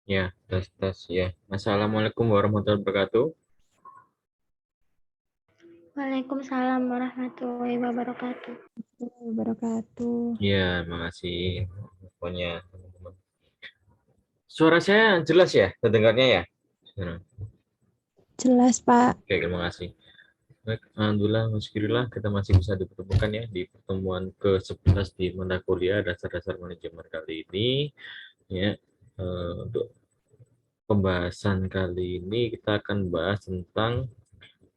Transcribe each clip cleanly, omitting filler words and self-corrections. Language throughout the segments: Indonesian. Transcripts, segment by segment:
Ya, tes tes ya. Assalamualaikum warahmatullahi wabarakatuh. Waalaikumsalam warahmatullahi wabarakatuh. Wabarakatuh. Ya, makasih infonya teman-teman. Suara saya jelas ya, terdengarnya ya? Hmm, Jelas, Pak. Oke, terima kasih. Baik, alhamdulillah, alhamdulillah kita masih bisa dipertemukan ya di pertemuan ke-11 di mata kuliah dasar-dasar manajemen kali ini. Ya, untuk pembahasan kali ini kita akan bahas tentang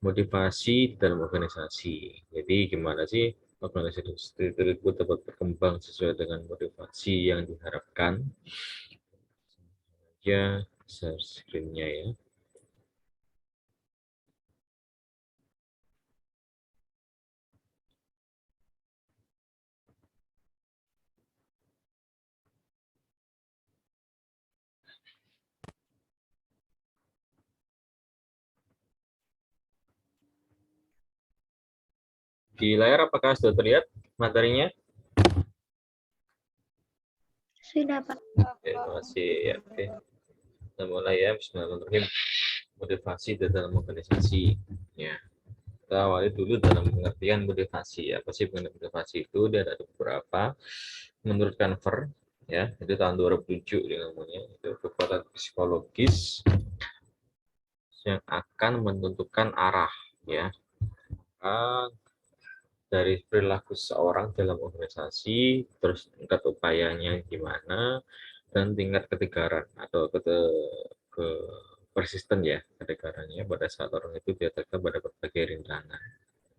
motivasi dalam organisasi. Jadi gimana sih organisasi tersebut dapat berkembang sesuai dengan motivasi yang diharapkan? Ya, share screen-nya ya. Di layar apakah sudah terlihat materinya? Sudah, Pak. Oke, terima kasih ya. Oke, kita mulai ya. Bismillahirrahmanirrahim. Motivasi dalam organisasi. Ya, kita awali dulu dalam pengertian motivasi. Apa sih motivasi itu? Dia ada beberapa. Menurut Canver, ya, itu tahun 2007 dia namanya. Itu kekuatan psikologis yang akan menentukan arah, ya. Dari perilaku seseorang dalam organisasi, terus tingkat upayanya gimana, dan tingkat ketegaran atau ke persisten ya ketegarannya pada saat orang itu dihadapkan pada berbagai rintangan.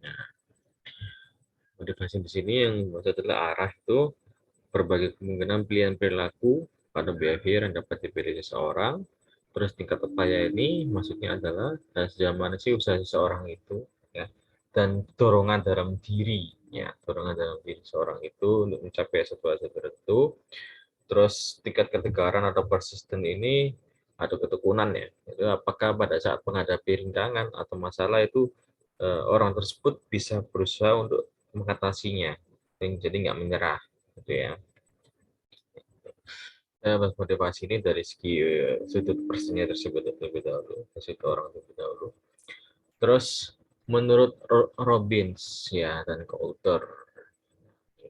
Nah, motivasi di sini yang maksud adalah arah itu berbagai kemungkinan pilihan perilaku pada behavior yang dapat dipilih seseorang. Terus tingkat upaya ini maksudnya adalah sejauh mana sih usaha seseorang itu, ya, dan dorongan dalam diri, ya, dorongan dalam diri seorang itu untuk mencapai satu hasil tertentu. Terus tingkat ketegaran atau persisten ini atau ketekunan ya, itu apakah pada saat menghadapi rintangan atau masalah itu orang tersebut bisa berusaha untuk mengatasinya, jadi nggak menyerah, gitu ya. Saya motivasi ini dari segi sudut personnya tersebut terlebih dahulu, sudut orang terlebih dahulu. Terus menurut Robbins ya dan Coulter,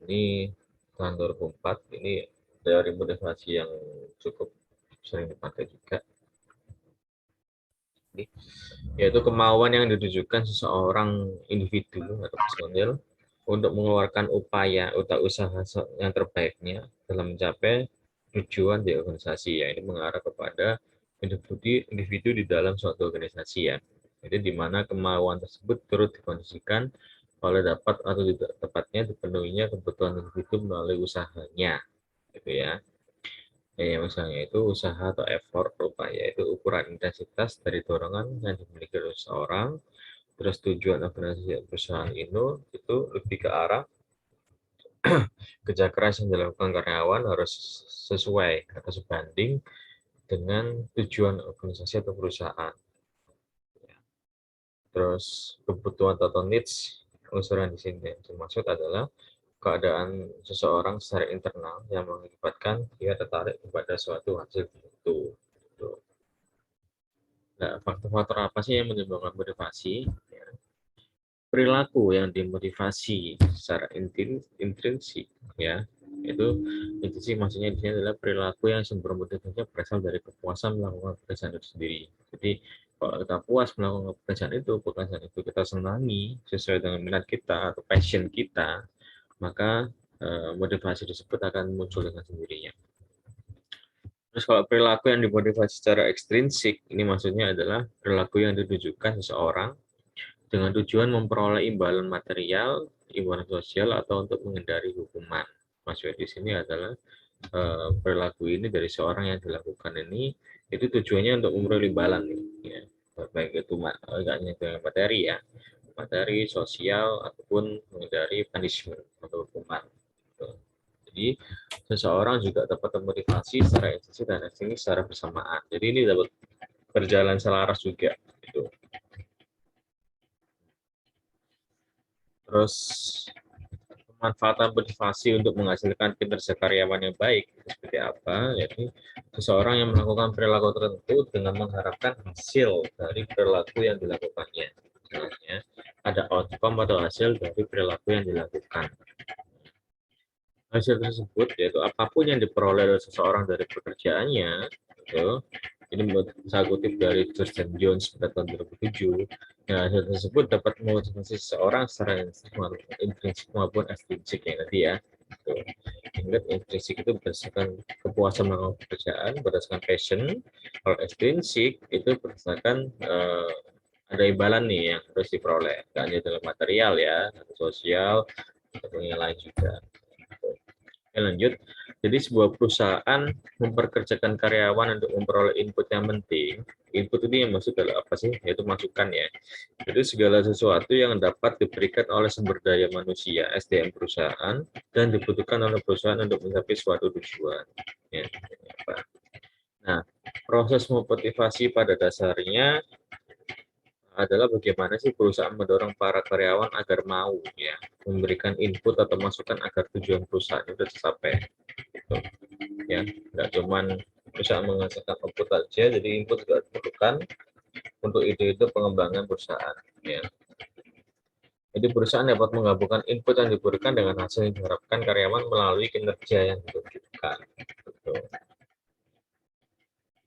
ini tahun 2004, ini dari motivasi yang cukup sering dipakai juga, yaitu kemauan yang ditujukan seseorang individu atau personil untuk mengeluarkan upaya atau usaha yang terbaiknya dalam mencapai tujuan di organisasi, ya. Ini mengarah kepada individu di dalam suatu organisasi, ya. Jadi di mana kemauan tersebut turut dikondisikan oleh dapat atau tidak tepatnya dipenuhinya kebutuhan individu melalui usahanya, gitu ya. Misalnya itu usaha atau effort upaya itu ukuran intensitas dari dorongan yang dimiliki oleh seseorang. Terus tujuan organisasi perusahaan itu lebih ke arah kerja keras yang dilakukan karyawan harus sesuai atau sebanding dengan tujuan organisasi atau perusahaan. Terus kebutuhan atau needs, unsur yang di sini yang dimaksud adalah keadaan seseorang secara internal yang mengakibatkan dia tertarik kepada suatu hasil tertentu. Nah, faktor-faktor apa sih yang menyebabkan motivasi? Ya, perilaku yang dimotivasi secara intrinsik, ya, itu sih maksudnya di sini adalah perilaku yang sumber motivasinya berasal dari kepuasan melakukan pekerjaan itu sendiri. Jadi kalau kita puas melakukan pekerjaan itu kita senangi sesuai dengan minat kita atau passion kita, maka motivasi tersebut akan muncul dengan sendirinya. Terus kalau perilaku yang dimotivasi secara ekstrinsik, ini maksudnya adalah perilaku yang ditujukan seseorang dengan tujuan memperoleh imbalan material, imbalan sosial, atau untuk menghindari hukuman. Maksudnya di sini adalah perilaku ini dari seorang yang dilakukan ini itu tujuannya untuk memperoleh imbalan nih, ya. Baik itu enggak hanya dengan materi ya, materi sosial ataupun menghindari punishment atau hukuman. Jadi seseorang juga dapat termotivasi secara intensif dan ekstrinsi secara bersamaan. Jadi ini dapat berjalan selaras juga. Gitu. Terus Manfaat motivasi untuk menghasilkan kinerja karyawan yang baik itu seperti apa? Yaitu seseorang yang melakukan perilaku tertentu dengan mengharapkan hasil dari perilaku yang dilakukannya. Misalnya, ada outcome atau hasil dari perilaku yang dilakukan. Hasil tersebut yaitu apapun yang diperoleh oleh seseorang dari pekerjaannya, itu ini saya kutip dari Thurston Jones pada tahun 2007. Nah, hasil tersebut dapat memotivasi seseorang secara intrinsik maupun ekstrinsik ya tadi ya. Gitu. Ingat intrinsik itu berdasarkan kepuasan melakukan pekerjaan, berdasarkan passion. Kalau ekstrinsik itu berdasarkan ada imbalan nih yang harus diperoleh, tidak hanya dalam material ya, sosial atau yang lain juga. Oke, lanjut. Jadi sebuah perusahaan memperkerjakan karyawan untuk memperoleh input yang penting. Input ini yang maksud adalah apa sih? Yaitu masukan ya. Jadi segala sesuatu yang dapat diberikan oleh sumber daya manusia, SDM perusahaan, dan dibutuhkan oleh perusahaan untuk mencapai suatu tujuan. Ya, nah, proses memotivasi pada dasarnya adalah bagaimana sih perusahaan mendorong para karyawan agar mau ya memberikan input atau masukan agar tujuan perusahaan itu tercapai. Gitu. Ya, nggak cuman perusahaan menghasilkan output saja, jadi input juga diperlukan untuk ide-ide pengembangan perusahaan. Ya. Jadi perusahaan dapat menggabungkan input yang diberikan dengan hasil yang diharapkan karyawan melalui kinerja yang dibutuhkan. Gitu.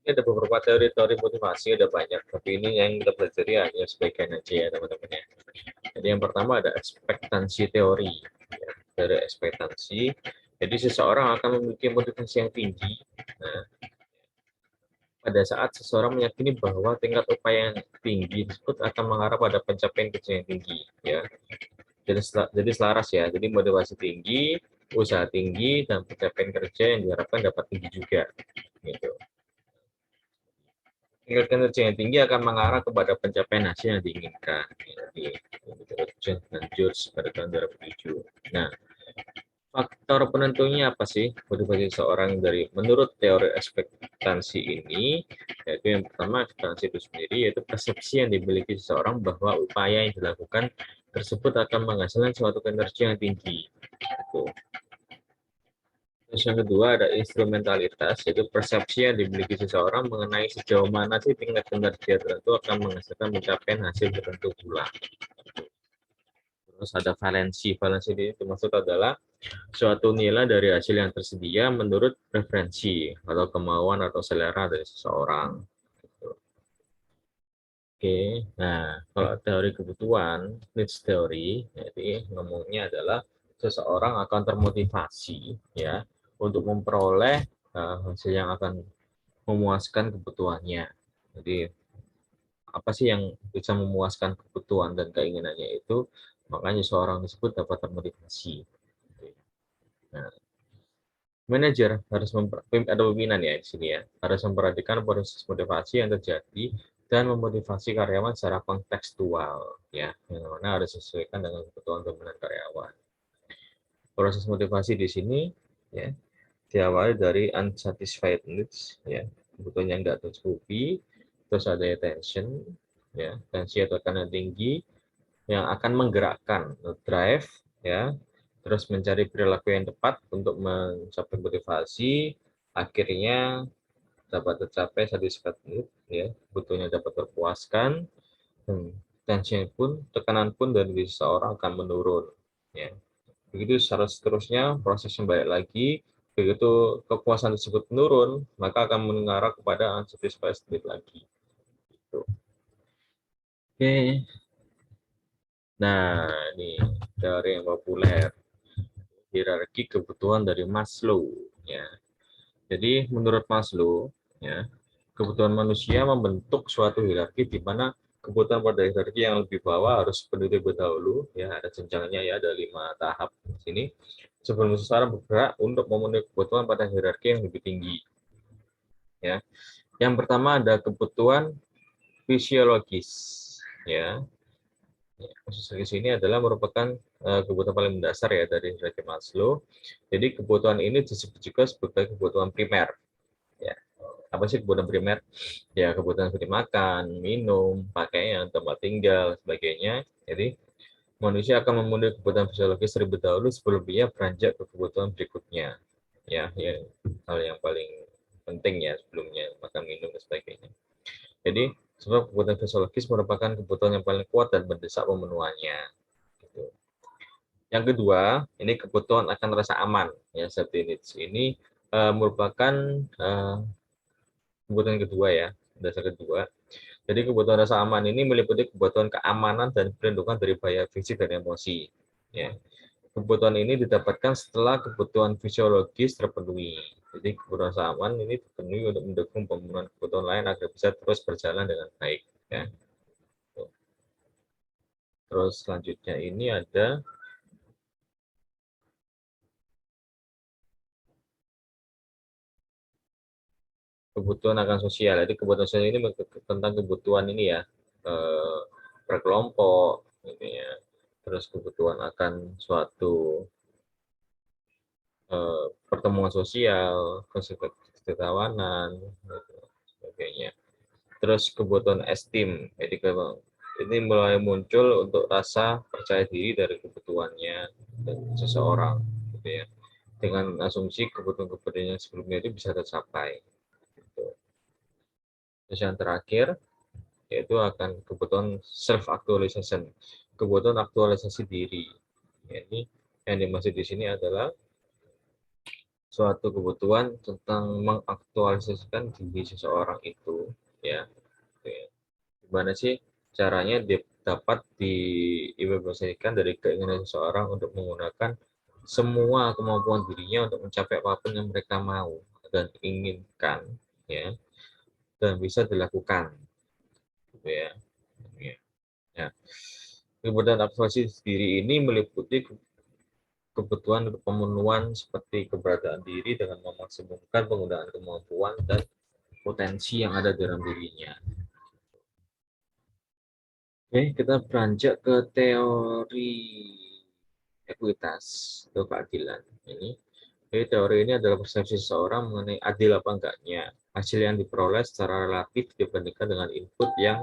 Ini ada beberapa teori-teori motivasi, ada banyak, tapi ini yang kita pelajari hanya sebagian aja ya teman-teman ya. Jadi yang pertama ada ekspektansi teori. Ya, dari ekspektansi, jadi seseorang akan memiliki motivasi yang tinggi. Nah, pada saat seseorang meyakini bahwa tingkat upaya yang tinggi tersebut akan mengarah pada pencapaian kerja yang tinggi, ya. Jadi selaras ya. Jadi motivasi tinggi, usaha tinggi, dan pencapaian kerja yang diharapkan dapat tinggi juga. Gitu. Tingkat kinerja yang tinggi akan mengarah kepada pencapaian hasil yang diinginkan. Jadi, John dan George pada tahun 2007. Nah, faktor penentunya apa sih motivasi seorang dari menurut teori ekspektansi ini? Yaitu yang pertama ekspektansi itu sendiri yaitu persepsi yang dimiliki seseorang bahwa upaya yang dilakukan tersebut akan menghasilkan suatu kinerja yang tinggi. Gitu. Terus yang kedua ada instrumentalitas, yaitu persepsi yang dimiliki seseorang mengenai sejauh mana sih tingkat kinerja tertentu akan menghasilkan pencapaian hasil tertentu pula. Terus ada valensi, valensi ini termasuk adalah suatu nilai dari hasil yang tersedia menurut preferensi atau kemauan atau selera dari seseorang. Oke, nah kalau teori kebutuhan, needs theory, jadi ngomongnya adalah seseorang akan termotivasi ya untuk memperoleh hasil yang akan memuaskan kebutuhannya. Jadi apa sih yang bisa memuaskan kebutuhan dan keinginannya itu, makanya seorang disebut dapat termotivasi. Nah, manajer harus ada pimpinan ya di sini ya, harus memperhatikan proses motivasi yang terjadi dan memotivasi karyawan secara kontekstual ya, yang mana harus disesuaikan dengan kebutuhan dominan karyawan. Proses motivasi di sini ya diawali dari unsatisfied needs ya, kebutuhan yang tidak tercukupi, terus ada attention ya, tensi atau tekanan tinggi yang akan menggerakkan drive ya, terus mencari perilaku yang tepat untuk mencapai motivasi, akhirnya dapat tercapai satisfied ya, butuhnya dapat terpuaskan, tensi pun, tekanan pun dari seseorang akan menurun ya. Begitu seterusnya prosesnya balik lagi, begitu kepuasan tersebut menurun, maka akan mengarah kepada unsatisfied state lagi. Gitu. Oke. Nah, ini teori yang populer, hierarki kebutuhan dari Maslow. Ya. Jadi menurut Maslow, ya, kebutuhan manusia membentuk suatu hierarki di mana kebutuhan pada hierarki yang lebih bawah harus penuhi terlebih dahulu. Ya, ada jenjangnya ya, ada 5 tahap di sini. Sebelum seseorang bergerak untuk memenuhi kebutuhan pada hierarki yang lebih tinggi. Ya, yang pertama ada kebutuhan fisiologis. Ya, fisiologis ini adalah merupakan kebutuhan paling mendasar ya dari hierarki Maslow. Jadi kebutuhan ini disebut juga sebagai kebutuhan primer. Ya, apa sih kebutuhan primer? Ya kebutuhan seperti makan, minum, pakaian, tempat tinggal, sebagainya. Jadi manusia akan memenuhi kebutuhan fisiologis terlebih dahulu sebelum dia beranjak ke kebutuhan berikutnya. Ya, hal yang paling penting ya sebelumnya makan, minum dan sebagainya. Jadi, sebab kebutuhan fisiologis merupakan kebutuhan yang paling kuat dan mendesak pemenuhannya. Gitu. Yang kedua, ini kebutuhan akan rasa aman. Ya, safety needs ini merupakan kebutuhan kedua ya, dasar kedua. Jadi kebutuhan rasa aman ini meliputi kebutuhan keamanan dan perlindungan dari bahaya fisik dan emosi. Ya. Kebutuhan ini didapatkan setelah kebutuhan fisiologis terpenuhi. Jadi kebutuhan rasa aman ini terpenuhi untuk mendukung pemenuhan kebutuhan lain agar bisa terus berjalan dengan baik. Ya. Terus selanjutnya ini ada kebutuhan akan sosial. Jadi kebutuhan sosial ini tentang kebutuhan ini ya, berkelompok, gitu ya. Terus kebutuhan akan suatu pertemuan sosial, kesetiakawanan, gitu, sebagainya. Terus kebutuhan esteem, jadi ini mulai muncul untuk rasa percaya diri dari kebutuhannya dan seseorang, gitu ya. Dengan asumsi kebutuhan-kebutuhan yang sebelumnya itu bisa tercapai. Gitu. Terus yang terakhir yaitu akan kebutuhan self actualization, kebutuhan aktualisasi diri. Jadi yang dimaksud di sini adalah suatu kebutuhan tentang mengaktualisasikan diri seseorang itu, ya. Gimana sih caranya dapat diimplementasikan dari keinginan seseorang untuk menggunakan semua kemampuan dirinya untuk mencapai apapun yang mereka mau dan inginkan, ya, dan bisa dilakukan, gitu ya. Ya. Kebutuhan aktualisasi diri ini meliputi kebutuhan untuk pemenuhan seperti keberadaan diri dengan memaksimumkan penggunaan kemampuan dan potensi yang ada dalam dirinya. Oke, kita beranjak ke teori ekuitas atau keadilan. Jadi teori ini adalah persepsi seseorang mengenai adil apa enggaknya hasil yang diperoleh secara relatif dibandingkan dengan input yang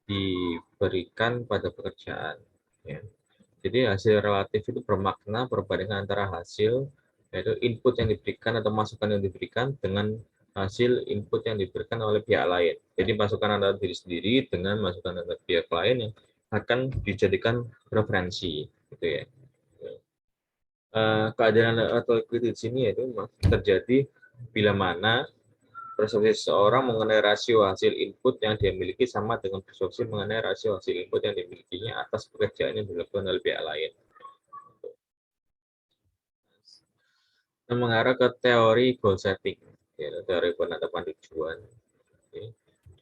diberikan pada pekerjaan. Ya. Jadi hasil relatif itu bermakna perbandingan antara hasil, yaitu input yang diberikan atau masukan yang diberikan dengan hasil input yang diberikan oleh pihak lain. Jadi masukan antara diri sendiri dengan masukan antara pihak lain yang akan dijadikan referensi, gitu ya. Keadilan atau equity di sini yaitu terjadi bila mana persepsi seseorang mengenai rasio hasil input yang dia miliki sama dengan persepsi mengenai rasio hasil input yang dimilikinya atas pekerjaan yang dilakukan oleh pihak lain. Kita mengarah ke teori goal setting, ya, teori penetapan tujuan.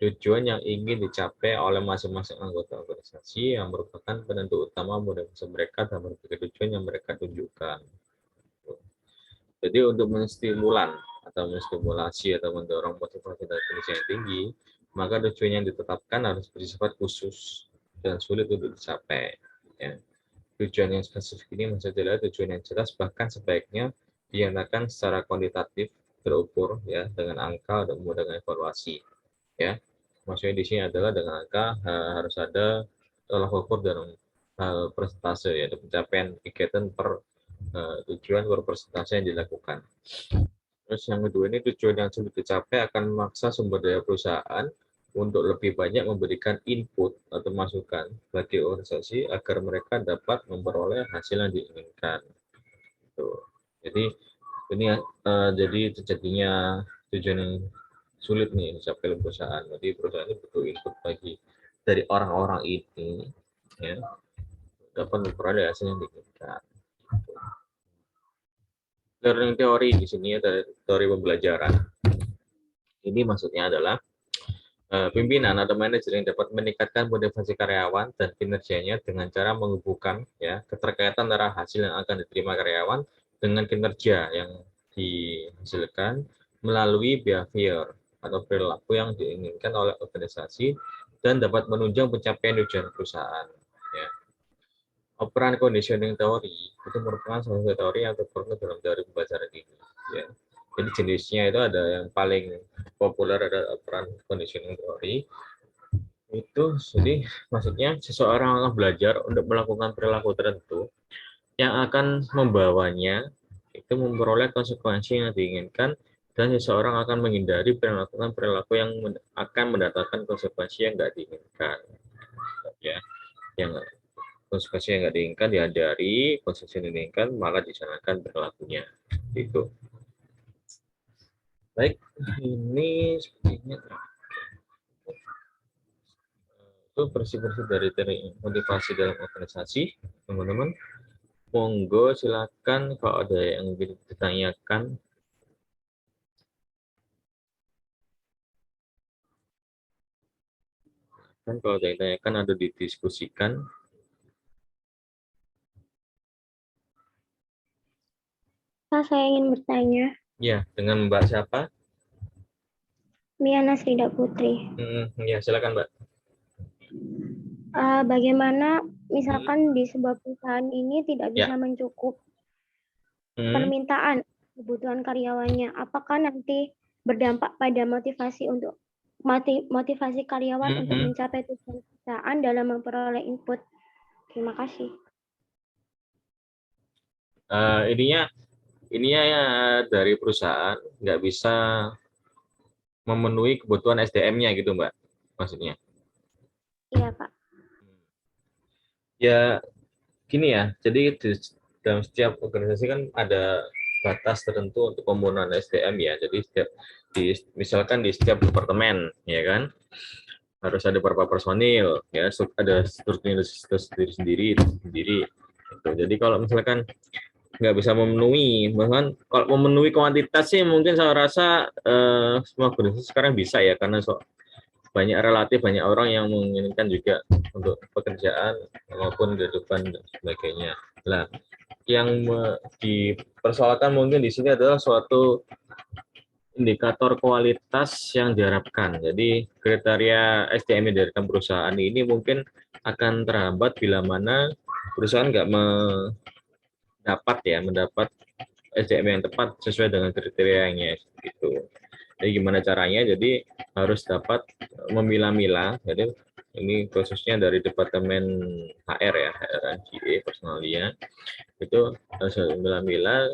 Tujuan yang ingin dicapai oleh masing-masing anggota organisasi yang merupakan penentu utama motivasi mereka dalam berbagai tujuan yang mereka tunjukkan. Jadi untuk menstimulan atau menstimulasi atau mendorong motivasi dan kondisi yang tinggi, maka tujuan yang ditetapkan harus bersifat khusus dan sulit untuk dicapai. Ya. Tujuan yang spesifik ini maksudnya adalah tujuan yang jelas, bahkan sebaiknya dinyatakan secara kuantitatif, terukur ya dengan angka dan memudahkan evaluasi. Ya, maksudnya di sini adalah dengan angka harus ada tolak ukur dan persentase ya, pencapaian kegiatan per tujuan per persentase yang dilakukan. Terus yang kedua ini tujuan yang sulit dicapai akan memaksa sumber daya perusahaan untuk lebih banyak memberikan input atau masukan bagi organisasi agar mereka dapat memperoleh hasil yang diinginkan. Tuh. Jadi ini jadi terjadinya tujuan yang sulit nih dicapai oleh perusahaan. Jadi perusahaan ini butuh input bagi dari orang-orang ini ya dapat memperoleh hasil yang diinginkan. Learning theory di sini ada teori pembelajaran. Ini maksudnya adalah pimpinan atau manajer yang dapat meningkatkan motivasi karyawan dan kinerjanya dengan cara menghubungkan ya keterkaitan antara hasil yang akan diterima karyawan dengan kinerja yang dihasilkan melalui behavior atau perilaku yang diinginkan oleh organisasi dan dapat menunjang pencapaian tujuan perusahaan. Ya. Operan conditioning theory itu merupakan salah satu teori yang tergolong dalam teori pembelajaran ini. Ya. Jadi jenisnya itu ada yang paling populer ada operan conditioning theory. Itu jadi maksudnya seseorang akan belajar untuk melakukan perilaku tertentu yang akan membawanya itu memperoleh konsekuensi yang diinginkan, dan seseorang akan menghindari melakukan perilaku yang akan mendatangkan konsekuensi yang nggak diinginkan, ya, yang konsekuensi yang nggak diinginkan dihindari, konsekuensi yang diinginkan malah dijalankan perilakunya. Itu baik, ini sepertinya itu bersih-bersih dari motivasi dalam organisasi, teman-teman. Monggo silakan kalau ada yang ingin ditanyakan. Kan kalau ada yang ditanyakan ada didiskusikan. Pak, saya ingin bertanya. Ya, dengan Mbak siapa? Mia Nasrida Putri. Ya, silakan Mbak. Bagaimana misalkan di sebuah perusahaan ini tidak bisa Ya. mencukup permintaan kebutuhan karyawannya, apakah nanti berdampak pada motivasi karyawan untuk mencapai tujuan perusahaan dalam memperoleh input? Terima kasih. Ininya ya, dari perusahaan nggak bisa memenuhi kebutuhan SDM-nya gitu Mbak, maksudnya. Iya Pak. Ya gini ya, jadi dalam setiap organisasi kan ada batas tertentu untuk pembunuhan SDM ya. Jadi misalkan di setiap departemen ya kan harus ada beberapa personil ya, ada struktur sendiri. Gitu. Jadi kalau misalkan nggak bisa memenuhi, bahkan kalau memenuhi kuantitas sih mungkin saya rasa semua organisasi sekarang bisa ya, karena banyak orang yang menginginkan juga untuk pekerjaan maupun kehidupan dan sebagainya. Nah, yang dipersoalkan mungkin di sini adalah suatu indikator kualitas yang diharapkan. Jadi kriteria SDM yang dari perusahaan ini mungkin akan terhambat bila mana perusahaan nggak mendapat SDM yang tepat sesuai dengan kriterianya gitu. Jadi gimana caranya? Jadi harus dapat memilah-milah. Jadi ini khususnya dari Departemen HR ya, HRNGE personalia, itu harus memilah-milah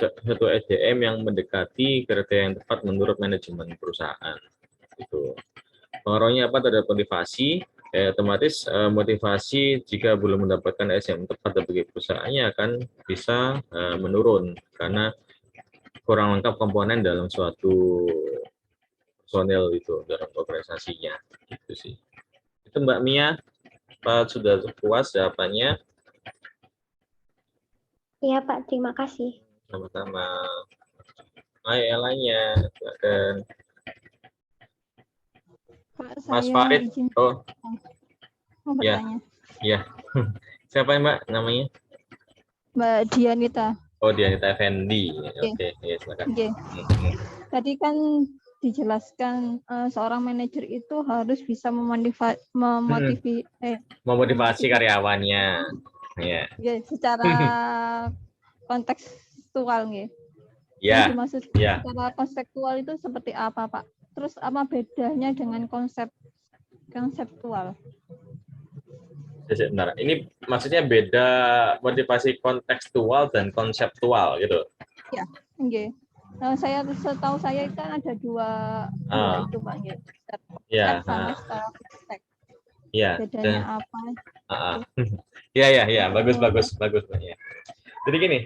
satu SDM yang mendekati kriteria yang tepat menurut manajemen perusahaan. Itu pengaruhnya apa terhadap motivasi? Otomatis motivasi jika belum mendapatkan SDM tepat bagi perusahaannya akan bisa menurun karena kurang lengkap komponen dalam suatu personel itu dalam organisasinya. Gitu sih. Itu Mbak Mia, Pak sudah puas jawabannya? Iya Pak, terima kasih. Sama-sama. Ayo yang lainnya, silakan. Pak, Mas saya Farid. izin Oh, mau ya, bertanya. ya. Siapa ya Mbak namanya? Mbak Dianita. Oh, Dianita Effendi. Oke. Oke, ya silakan. Oke. Tadi kan dijelaskan seorang manajer itu harus bisa Memotivasi karyawannya. Ya. Ya, secara kontekstual nih. Ya. Yang dimaksud secara konseptual itu seperti apa, Pak? Terus apa bedanya dengan konseptual? Sebentar. Ini maksudnya beda motivasi kontekstual dan konseptual gitu. Ya, oke. Setahu saya kan ada dua itu Pak, ya. Ya. Sama secara konteks. Ya. Bedanya apa? Ya, bagus. Ya. Jadi gini,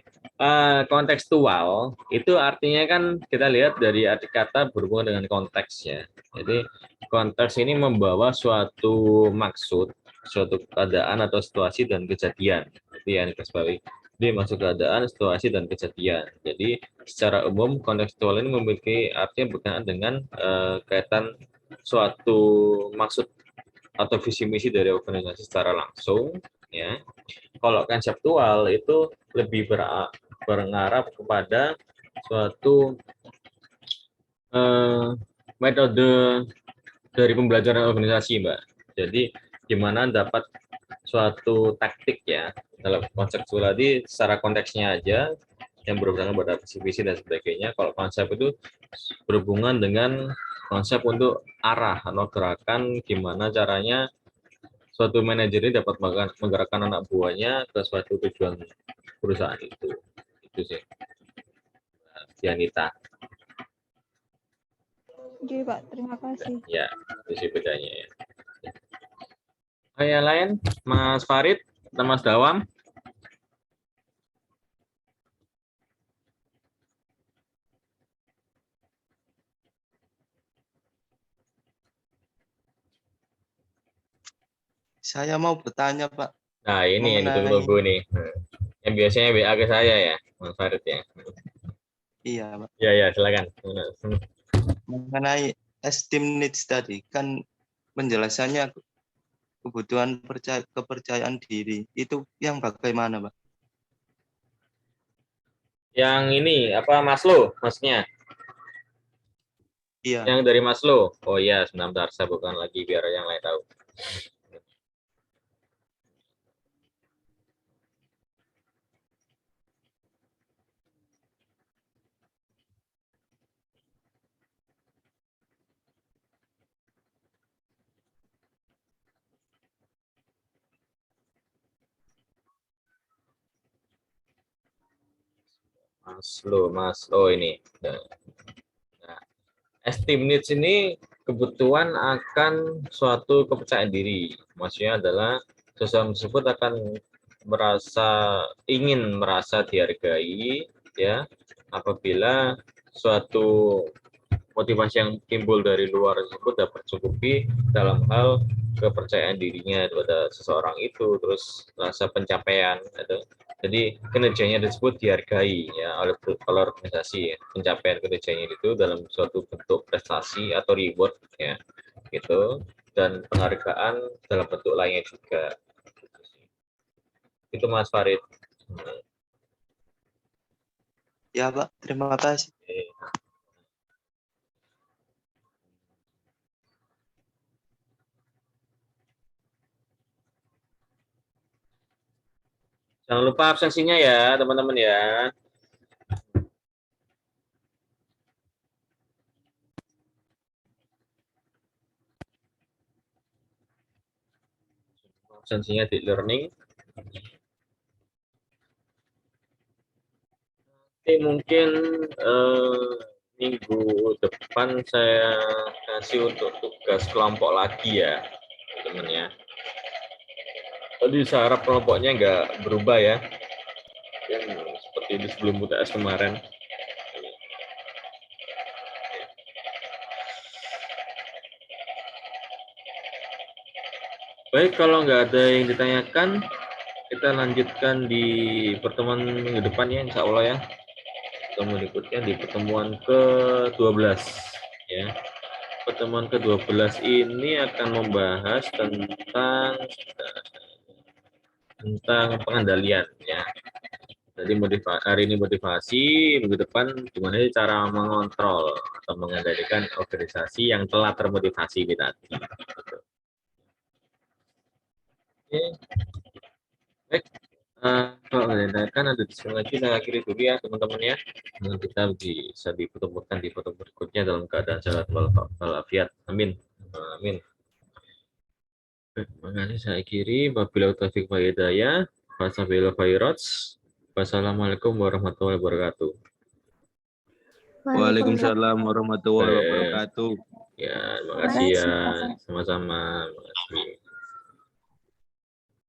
kontekstual itu artinya kan kita lihat dari arti kata berhubungan dengan konteksnya. Jadi konteks ini membawa suatu maksud, suatu keadaan atau situasi dan kejadian. Itu yang dikasih. Jadi masuk keadaan, situasi dan kejadian. Jadi secara umum kontekstual ini memiliki artinya berkenaan dengan kaitan suatu maksud atau visi misi dari organisasi secara langsung, ya. Kalau konseptual itu lebih berngarap kepada suatu metode dari pembelajaran organisasi, Mbak. Jadi gimana dapat suatu taktik ya dalam konseptual tadi secara konteksnya aja yang berhubungan pada visi dan sebagainya. Kalau konsep itu berhubungan dengan konsep untuk arah atau gerakan gimana caranya suatu manajer ini dapat menggerakkan anak buahnya ke suatu tujuan perusahaan itu. Itu sih, Dianita. Oke, Pak. Terima kasih. Ya, itu sih bedanya ya. Yang lain, Mas Farid dan Mas Dawam. Saya mau bertanya, Pak, Nah, ini yang mengenai ditunggu-tunggu nih. Yang biasanya WA ke saya ya, Mas Farid ya. iya, Pak. Ya, silakan. Mengenai esteem needs tadi, kan penjelasannya kebutuhan kepercayaan diri. Itu yang bagaimana, Pak? Yang ini apa Maslow, maksudnya? Iya. Yang dari Maslow. Oh iya, sebentar, saya bukan lagi biar yang lain tahu. Maslow ini. Nah, esteem needs ini kebutuhan akan suatu kepercayaan diri. Maksudnya adalah seseorang tersebut akan ingin merasa dihargai ya apabila suatu motivasi yang timbul dari luar tersebut dapat cukupi dalam hal kepercayaan dirinya pada seseorang itu, terus rasa pencapaian gitu. Jadi kinerjanya tersebut dihargai ya oleh organisasi ya. Pencapaian kinerjanya itu dalam suatu bentuk prestasi atau reward ya gitu, dan penghargaan dalam bentuk lainnya juga. Itu Mas Farid. Ya, Pak. Terima kasih. Jangan lupa absensinya ya, teman-teman ya. Absensinya di learning. Mungkin minggu depan saya kasih untuk tugas kelompok lagi ya, teman-teman ya. Tadi saya harap kelompoknya nggak berubah ya, yang seperti di sebelum UTS kemarin. Baik, kalau nggak ada yang ditanyakan, kita lanjutkan di pertemuan minggu depan ya, insya Allah ya. Pertemuan berikutnya di pertemuan ke-12 ya. Pertemuan ke-12 ini akan membahas tentang pengendalian ya. Jadi hari ini motivasi, minggu depan gimana sih cara mengontrol atau mengendalikan organisasi yang telah termotivasi ini tadi. Oke. Baik. Kalau kan ada diskusi lagi, saya akhiri dulu ya teman-teman ya. Kita bisa dipertemukan di pertemuan berikutnya dalam keadaan sehat walafiat. Amin. Amin. Makanya saya akhiri. Wabillahi taufiq wal hidayah. Wassalamualaikum warahmatullahi wabarakatuh. Waalaikumsalam warahmatullahi wabarakatuh. Ya, terima kasih ya. Sama-sama. Terima kasih.